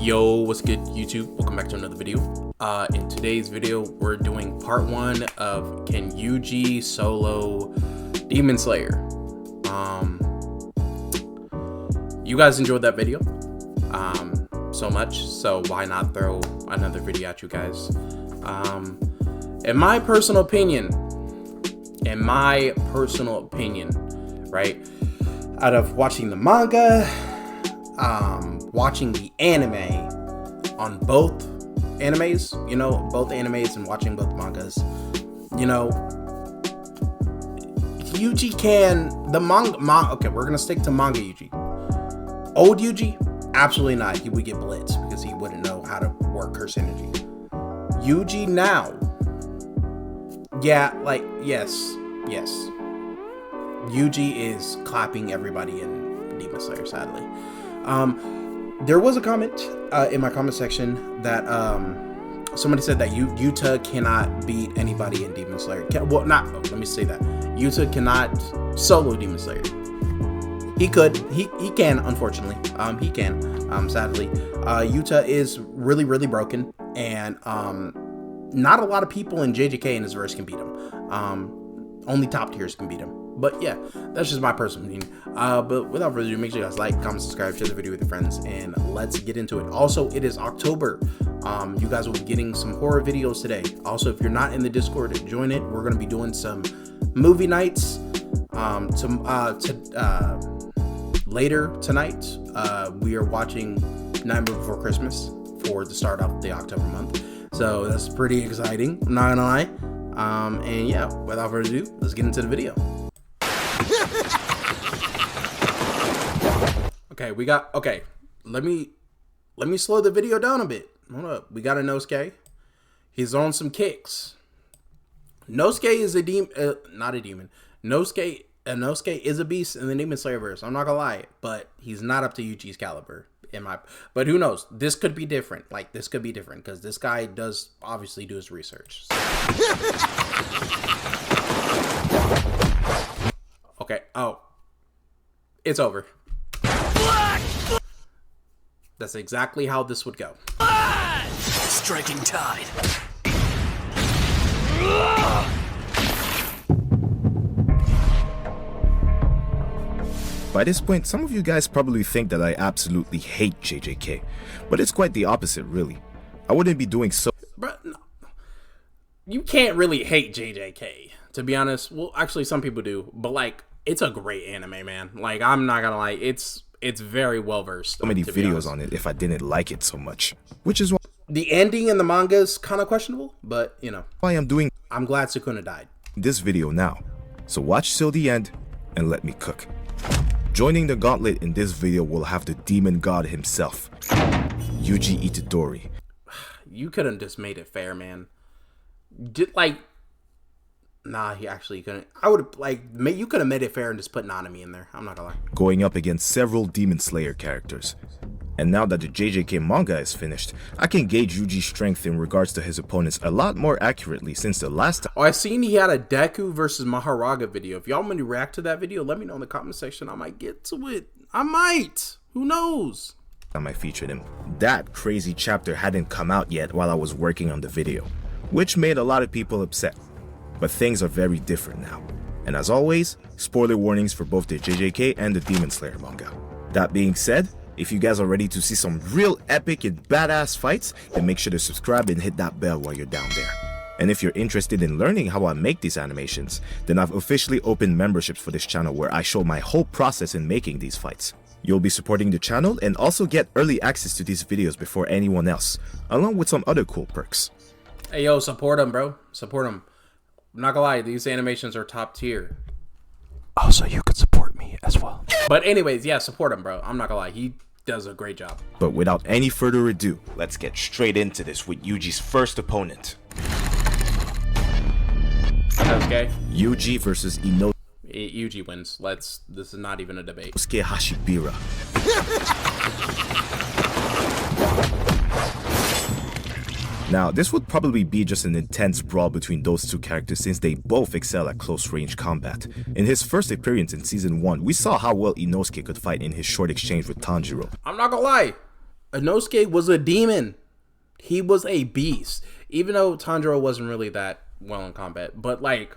Yo, what's good, YouTube? Welcome back to another video. In today's video, we're doing part 1 of Can Yuji Solo Demon Slayer. You guys enjoyed that video so much, so why not throw another video at you guys? In my personal opinion, right, out of watching the manga, watching the anime on both animes, both animes, and watching both mangas, Yuji the manga, okay, we're gonna stick to manga Yuji. Old Yuji, absolutely not. He would get blitzed because he wouldn't know how to work her synergy. Yuji now, yeah, like, yes. Yuji is clapping everybody in Demon Slayer, sadly. There was a comment in my comment section that somebody said that Yuta cannot beat anybody in Demon Slayer. Let me say that. Yuta cannot solo Demon Slayer. He could. He can, unfortunately. He can, sadly. Yuta is really, really broken, and not a lot of people in JJK in his verse can beat him. Only top tiers can beat him. But yeah, that's just my personal opinion. But without further ado, make sure you guys like, comment, subscribe, share the video with your friends, and let's get into it. Also, it is October. You guys will be getting some horror videos today. Also, if you're not in the Discord, join it. We're going to be doing some movie nights later tonight. We are watching Nightmare Before Christmas for the start of the October month. So that's pretty exciting, I'm not gonna lie. And yeah, without further ado, let's get into the video. Okay, let me slow the video down a bit. Hold up. We got Inosuke. He's on some kicks. Inosuke is a demon, not a demon. Inosuke is a beast in the Demon Slayer verse. I'm not gonna lie, but he's not up to Yuji's caliber. But who knows? This could be different. Like, this could be different because this guy does obviously do his research. Okay. Oh, it's over. That's exactly how this would go. Striking tide. By this point, some of you guys probably think that I absolutely hate JJK, but it's quite the opposite, really. I wouldn't be doing so. But no. You can't really hate JJK, to be honest. Well, actually, some people do, but like, it's a great anime, man. Like, I'm not gonna lie, it's very well versed. So many videos on it if I didn't like it so much, which is why the ending in the manga is kind of questionable, but why I'm glad Sukuna died. This video now. So watch till the end and let me cook. Joining the Gauntlet in this video will have the demon god himself, Yuji Itadori. You could have just made it fair, man. Nah, he actually couldn't. You could have made it fair and just put Nanami in there. I'm not gonna lie. Going up against several Demon Slayer characters. And now that the JJK manga is finished, I can gauge Yuji's strength in regards to his opponents a lot more accurately since the last time. Oh, I seen he had a Deku versus Maharaga video. If y'all want me to react to that video, let me know in the comment section. I might get to it. I might. Who knows? I featured him. That crazy chapter hadn't come out yet while I was working on the video, which made a lot of people upset. But things are very different now. And as always, spoiler warnings for both the JJK and the Demon Slayer manga. That being said, if you guys are ready to see some real epic and badass fights, then make sure to subscribe and hit that bell while you're down there. And if you're interested in learning how I make these animations, then I've officially opened memberships for this channel where I show my whole process in making these fights. You'll be supporting the channel and also get early access to these videos before anyone else, along with some other cool perks. Hey yo, support him, bro. Support him. I'm not gonna lie, these animations are top tier. Also, you could support me as well. But anyways, yeah, support him, bro. I'm not gonna lie, he does a great job. But without any further ado, let's get straight into this with Yuji's first opponent. Okay. Yuji versus Inosuke. Yuji wins. This is not even a debate. Hashibira. Now, this would probably be just an intense brawl between those two characters since they both excel at close-range combat. In his first appearance in Season 1, we saw how well Inosuke could fight in his short exchange with Tanjiro. I'm not gonna lie, Inosuke was a demon. He was a beast. Even though Tanjiro wasn't really that well in combat. But, like,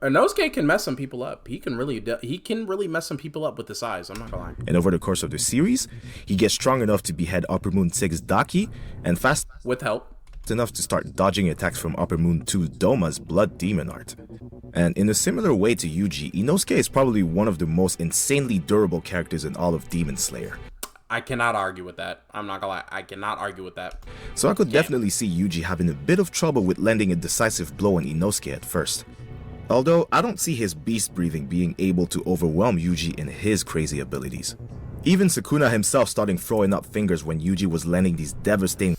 Inosuke can mess some people up. He can really mess some people up with his eyes. I'm not gonna lie. And over the course of the series, he gets strong enough to behead Upper Moon 6's Daki, and fast with help enough to start dodging attacks from Upper Moon 2's Doma's Blood Demon art. And in a similar way to Yuji, Inosuke is probably one of the most insanely durable characters in all of Demon Slayer. I cannot argue with that. I'm not gonna lie. I cannot argue with that. So I could definitely see Yuji having a bit of trouble with landing a decisive blow on Inosuke at first. Although I don't see his beast breathing being able to overwhelm Yuji in his crazy abilities. Even Sukuna himself starting throwing up fingers when Yuji was landing these devastating...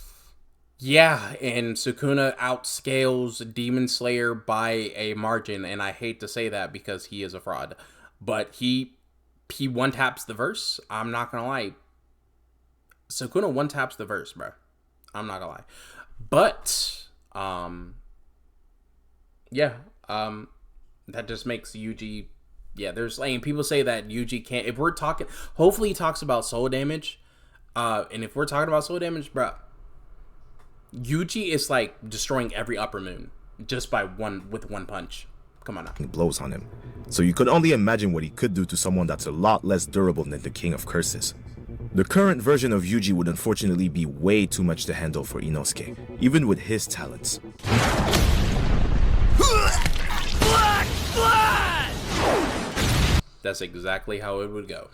Yeah, and Sukuna outscales Demon Slayer by a margin, and I hate to say that because he is a fraud. But he one-taps the verse. I'm not gonna lie. Sukuna one-taps the verse, bro. I'm not gonna lie. But, that just makes Yuji... Yeah, there's like people say that Yuji can't... If we're talking... Hopefully he talks about soul damage. And if we're talking about soul damage, bro, Yuji is like destroying every Upper Moon just with one punch. Come on now. Blows on him. So you could only imagine what he could do to someone that's a lot less durable than the King of Curses. The current version of Yuji would unfortunately be way too much to handle for Inosuke, even with his talents. Black blood! That's exactly how it would go.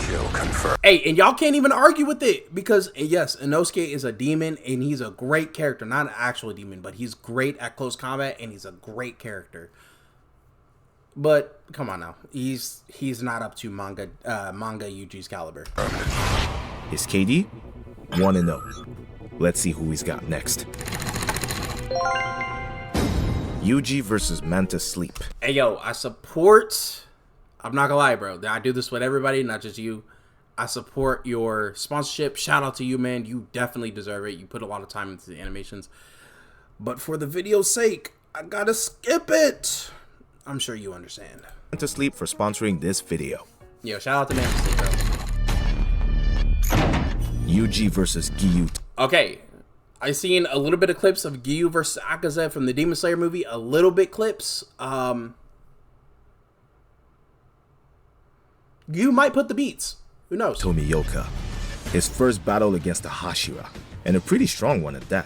Kill confirmed. Hey, and y'all can't even argue with it because, yes, Inosuke is a demon and he's a great character. Not an actual demon, but he's great at close combat and he's a great character. But come on now, he's not up to manga Yuji's caliber. His KD 1-0. Let's see who he's got next. Yuji versus Manta Sleep. Hey yo, I support. I'm not gonna lie, bro. I do this with everybody, not just you. I support your sponsorship. Shout out to you, man. You definitely deserve it. You put a lot of time into the animations. But for the video's sake, I gotta skip it. I'm sure you understand. Manta Sleep for sponsoring this video. Yo, shout out to Manta Sleep, bro. Yuji versus Giyu. Okay, I seen a little bit of clips of Giyu versus Akaza from the Demon Slayer movie. A little bit clips. You might put the beats. Who knows? Tomioka. His first battle against the Hashira, and a pretty strong one at that.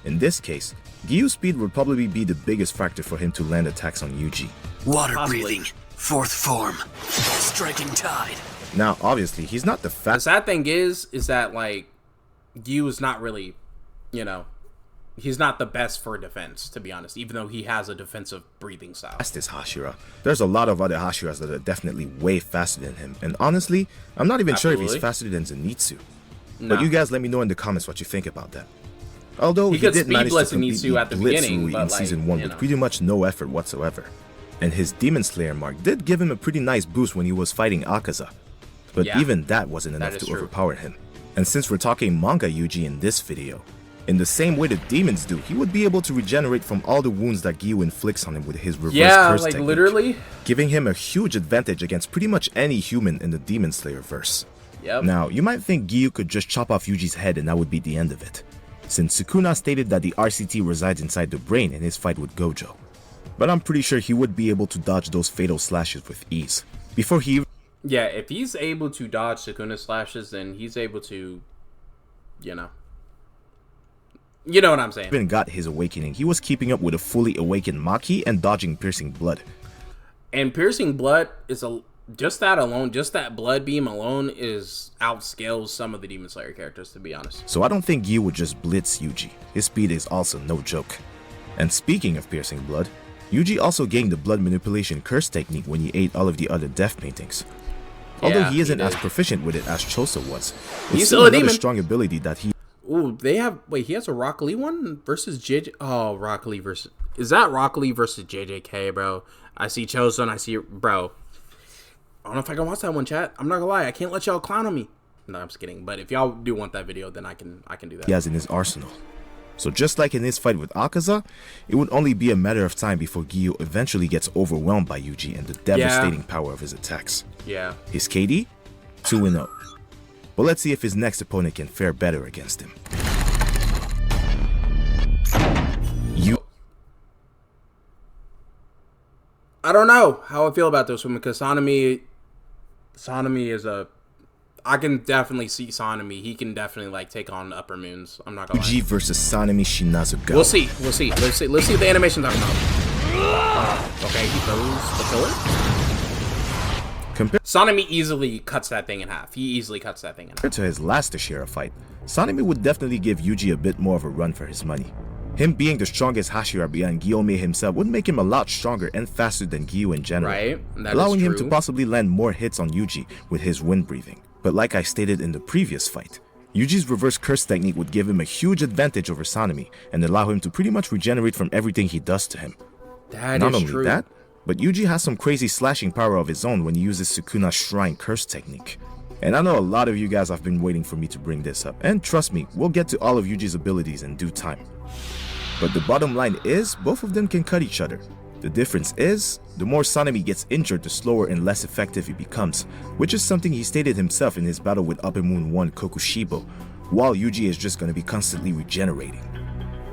In this case, Giyu's speed would probably be the biggest factor for him to land attacks on Yuji. Water breathing, fourth form, striking tide. Now, obviously, he's not the The fastest. sad thing is that, like, Giyu is not really, he's not the best for defense, to be honest, even though he has a defensive breathing style. Fastest Hashira. There's a lot of other Hashiras that are definitely way faster than him, and honestly, I'm not even sure if he's faster than Zenitsu. No. But you guys let me know in the comments what you think about that. Although He he could did speed manage to blitz completely Zenitsu at the blitz beginning, Rui but, in like, Season 1 with pretty much no effort whatsoever. And his Demon Slayer mark did give him a pretty nice boost when he was fighting Akaza. But even that wasn't enough to overpower him. And since we're talking manga Yuji in this video, in the same way the demons do, he would be able to regenerate from all the wounds that Giyu inflicts on him with his reverse curse technique, literally, giving him a huge advantage against pretty much any human in the Demon Slayer verse. Yep. Now, you might think Giyu could just chop off Yuji's head and that would be the end of it, since Sukuna stated that the RCT resides inside the brain in his fight with Gojo. But I'm pretty sure he would be able to dodge those fatal slashes with ease. Before he... Yeah, if he's able to dodge Sukuna slashes, then he's able to, you know what I'm saying. even got his awakening, he was keeping up with a fully awakened Maki and dodging Piercing Blood. And Piercing Blood is just that blood beam alone outscales some of the Demon Slayer characters, to be honest. So I don't think Giyu would just blitz Yuji. His speed is also no joke. And speaking of Piercing Blood, Yuji also gained the blood manipulation curse technique when he ate all of the other death paintings. Although he isn't as proficient with it as Choso was, it's still another strong ability that he... Ooh, he has a Rock Lee one versus JJ. Oh, Rock Lee versus... Is that Rock Lee versus JJK, bro? I see Choso and I see... Bro. I don't know if I can watch that one, chat. I'm not gonna lie. I can't let y'all clown on me. No, I'm just kidding. But if y'all do want that video, then I can do that. He has in his arsenal. So just like in his fight with Akaza, it would only be a matter of time before Giyu eventually gets overwhelmed by Yuji and the devastating power of his attacks. Yeah. His KD 2-0. But let's see if his next opponent can fare better against him. I don't know how I feel about this one because Sanemi is a... I can definitely see Sanemi. He can definitely like take on upper moons. I'm not gonna lie. Yuji versus Sanemi Shinazugawa. We'll see. Let's see if the animation's talking about. Okay, he throws the pillar. Sanemi easily cuts that thing in half. Compared to his last Ashira fight, Sanemi would definitely give Yuji a bit more of a run for his money. Him being the strongest Hashira beyond Gyome himself would make him a lot stronger and faster than Giyu in general, right? Allowing him to possibly land more hits on Yuji with his wind breathing. But like I stated in the previous fight, Yuji's reverse curse technique would give him a huge advantage over Sanemi and allow him to pretty much regenerate from everything he does to him. Not only that, but Yuji has some crazy slashing power of his own when he uses Sukuna's Shrine curse technique. And I know a lot of you guys have been waiting for me to bring this up, and trust me, we'll get to all of Yuji's abilities in due time. But the bottom line is, both of them can cut each other. The difference is, the more Sanemi gets injured, the slower and less effective he becomes, which is something he stated himself in his battle with Upper Moon 1 Kokushibo, while Yuji is just going to be constantly regenerating.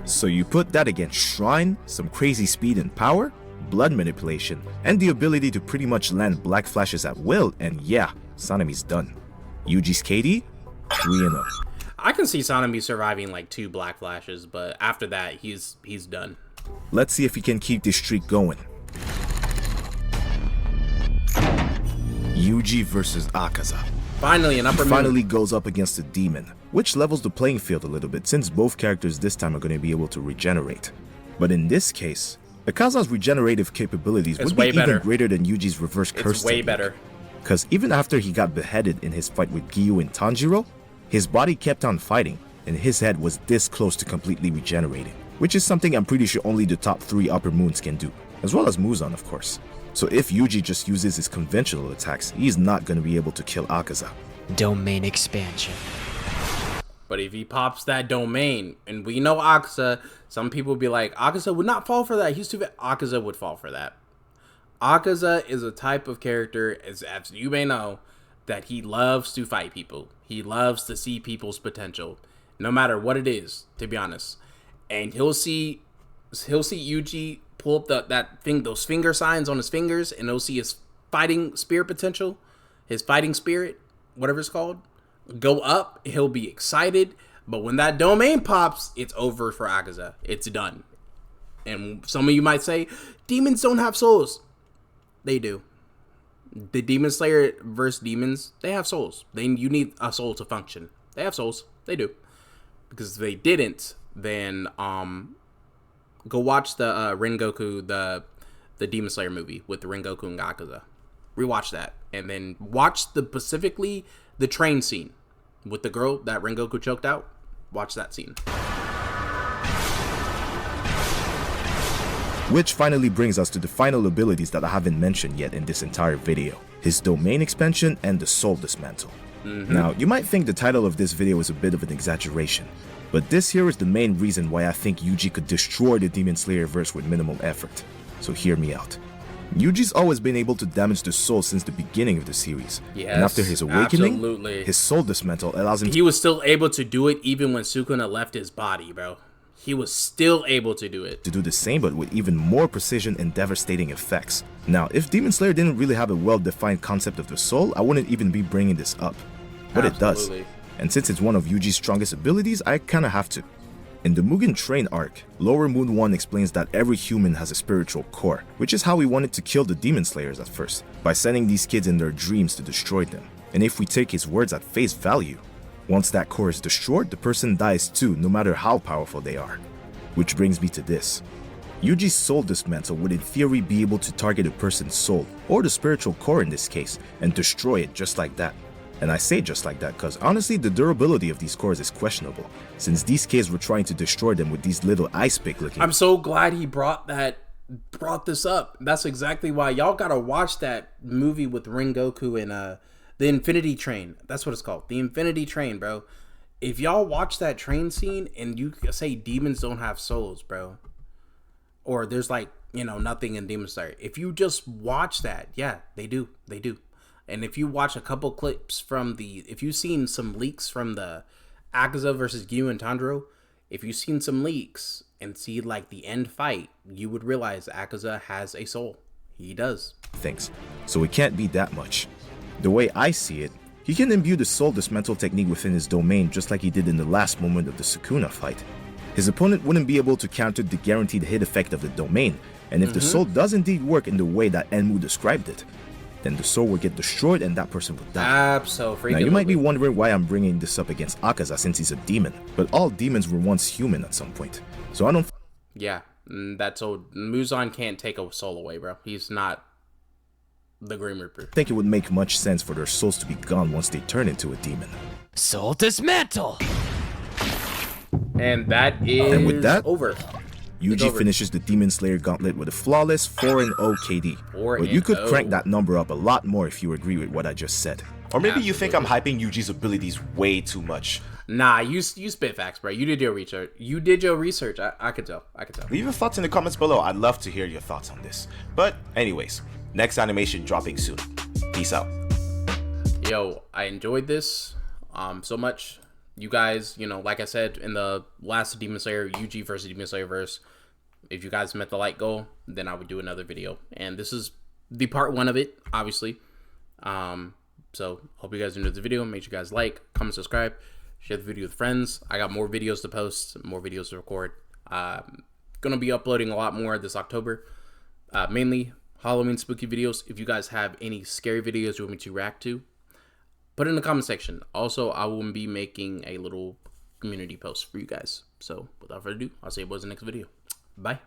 So you put that against Shrine, some crazy speed and power, blood manipulation, and the ability to pretty much land black flashes at will, and yeah, Sanemi's done. Yuji's KD, 3-0. I can see Sanemi surviving like 2 black flashes, but after that, he's done. Let's see if he can keep this streak going. Yuji versus Akaza. Finally, an upper moon. Finally goes up against a demon, which levels the playing field a little bit since both characters this time are going to be able to regenerate. But in this case, Akaza's regenerative capabilities would be even greater than Yuji's reverse curse. It's way better. Because even after he got beheaded in his fight with Giyu and Tanjiro, his body kept on fighting, and his head was this close to completely regenerating, which is something I'm pretty sure only the top 3 upper moons can do, as well as Muzan of course. So if Yuji just uses his conventional attacks, he's not going to be able to kill Akaza. Domain expansion. But if he pops that domain, and we know Akaza, some people would be like, Akaza would not fall for that. He's too bad. Akaza would fall for that. Akaza is a type of character, as you may know, that he loves to fight people. He loves to see people's potential, no matter what it is, to be honest. And he'll see Yuji pull up those finger signs on his fingers, and he'll see his fighting spirit potential, his fighting spirit, whatever it's called, go up. He'll be excited, but when that domain pops, it's over for Akaza. It's done. And some of you might say, demons don't have souls. They do. The Demon Slayer versus demons, they have souls. You need a soul to function. They have souls. They do. Because if they didn't, then go watch the Rengoku, the Demon Slayer movie with the Rengoku and Akaza. Rewatch that, and then watch specifically the train scene with the girl that Rengoku choked out. Watch that scene. Which finally brings us to the final abilities that I haven't mentioned yet in this entire video. His domain expansion and the soul dismantle. Now, you might think the title of this video is a bit of an exaggeration, but this here is the main reason why I think Yuji could destroy the Demon Slayer verse with minimal effort. So hear me out. Yuji's always been able to damage the soul since the beginning of the series. Yes, and after his awakening, absolutely. His soul dismantle allows him He was still able to do it even when Sukuna left his body, bro. He was still able to do it. To do the same, but with even more precision and devastating effects. Now, if Demon Slayer didn't really have a well-defined concept of the soul, I wouldn't even be bringing this up. But Absolutely. It does. And since it's one of Yuji's strongest abilities, I kinda have to. In the Mugen Train arc, Lower Moon 1 explains that every human has a spiritual core, which is how we wanted to kill the Demon Slayers at first, by sending these kids in their dreams to destroy them. And if we take his words at face value, once that core is destroyed, the person dies too, no matter how powerful they are. Which brings me to this. Yuji's soul dismantle would in theory be able to target a person's soul, or the spiritual core in this case, and destroy it just like that. And I say just like that because honestly the durability of these cores is questionable, since these kids were trying to destroy them with these little ice pick looking. I'm so glad he brought this up. That's exactly why y'all gotta watch that movie with Rengoku and the Infinity Train. That's what it's called. The Infinity Train, bro. If y'all watch that train scene and you say demons don't have souls, bro, or there's like, nothing in Demon Slayer. If you just watch that, yeah, they do. And if you watch a couple clips from if you've seen some leaks from the Akaza versus Giyu and Tanjiro, if you've seen some leaks and see like the end fight, you would realize Akaza has a soul. He does. Things. So it can't be that much. The way I see it, he can imbue the soul dismantle technique within his domain just like he did in the last moment of the Sukuna fight. His opponent wouldn't be able to counter the guaranteed hit effect of the domain, and if the soul does indeed work in the way that Enmu described it, then the soul will get destroyed and that person will die. Absolutely. Now you might be wondering why I'm bringing this up against Akaza since he's a demon, but all demons were once human at some point. So I don't... Yeah, that's old. Muzan can't take a soul away, bro. He's not the Grim Reaper. think it would make much sense for their souls to be gone once they turn into a demon. Soul dismantle! And that is And with that, over. Yuji finishes the Demon Slayer Gauntlet with a flawless 4-0 KD. But you could crank that number up a lot more if you agree with what I just said. Or maybe you think I'm hyping Yuji's abilities way too much. Nah, you spit facts, bro. You did your research. I could tell. Leave your thoughts in the comments below. I'd love to hear your thoughts on this. But anyways, next animation dropping soon. Peace out. Yo, I enjoyed this so much. You guys, like I said in the last Demon Slayer, Yuji versus Demon Slayer verse, if you guys met the like goal, then I would do another video. And this is the part 1 of it, obviously. So hope you guys enjoyed the video. Make sure you guys like, comment, subscribe, share the video with friends. I got more videos to post, more videos to record. Gonna be uploading a lot more this October, mainly Halloween spooky videos. If you guys have any scary videos you want me to react to, put it in the comment section. Also, I will be making a little community post for you guys. So without further ado, I'll see you boys in the next video. Bye.